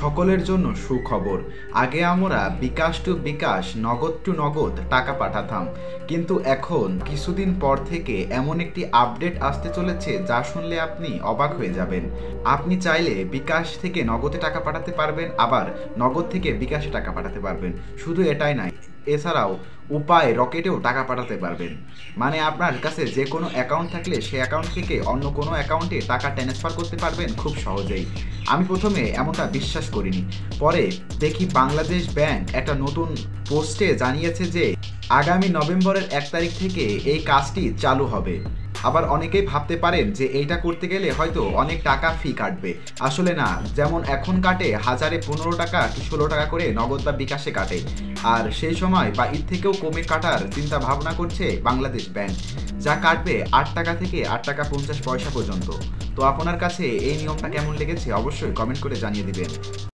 সকলের জন্য সুখবর। আগে আমরা বিকাশ টু বিকাশ, নগদ টু নগদ টাকা পাঠাতাম, কিন্তু এখন কিছুদিন পর থেকে এমন একটি আপডেট আসতে চলেছে যা শুনলে আপনি অবাক হয়ে যাবেন। আপনি চাইলে বিকাশ থেকে নগদে টাকা পাঠাতে পারবেন, আবার নগদ থেকে বিকাশে টাকা পাঠাতে পারবেন। শুধু এটাই নয়, এছাড়াও উপায় রকেটেও টাকা পাঠাতে পারবেন। মানে আপনার কাছে যে কোনো অ্যাকাউন্ট থাকলে সে অ্যাকাউন্ট থেকে অন্য কোনো অ্যাকাউন্টে টাকা ট্রান্সফার করতে পারবেন খুব সহজেই। আমি প্রথমে এমনটা বিশ্বাস করিনি, পরে দেখি বাংলাদেশ ব্যাংক একটা নতুন পোস্টে জানিয়েছে যে আগামী নভেম্বরের 1 তারিখ থেকে এই কাজটি চালু হবে। আবার অনেকেই ভাবতে পারেন যে এইটা করতে গেলে হয়তো অনেক টাকা ফি কাটবে। আসলে না, যেমন এখন কাটে 1015 টাকা কি 16 টাকা করে নগদ বা বিকাশে কাটে, আর সেই সময় বা এর থেকেও কমে কাটার চিন্তা ভাবনা করছে বাংলাদেশ ব্যাংক, যা কাটবে 8 টাকা থেকে 8 টাকা 50 পয়সা পর্যন্ত। তো আপনার কাছে এই নিয়মটা কেমন লেগেছে অবশ্যই কমেন্ট করে জানিয়ে দিবেন।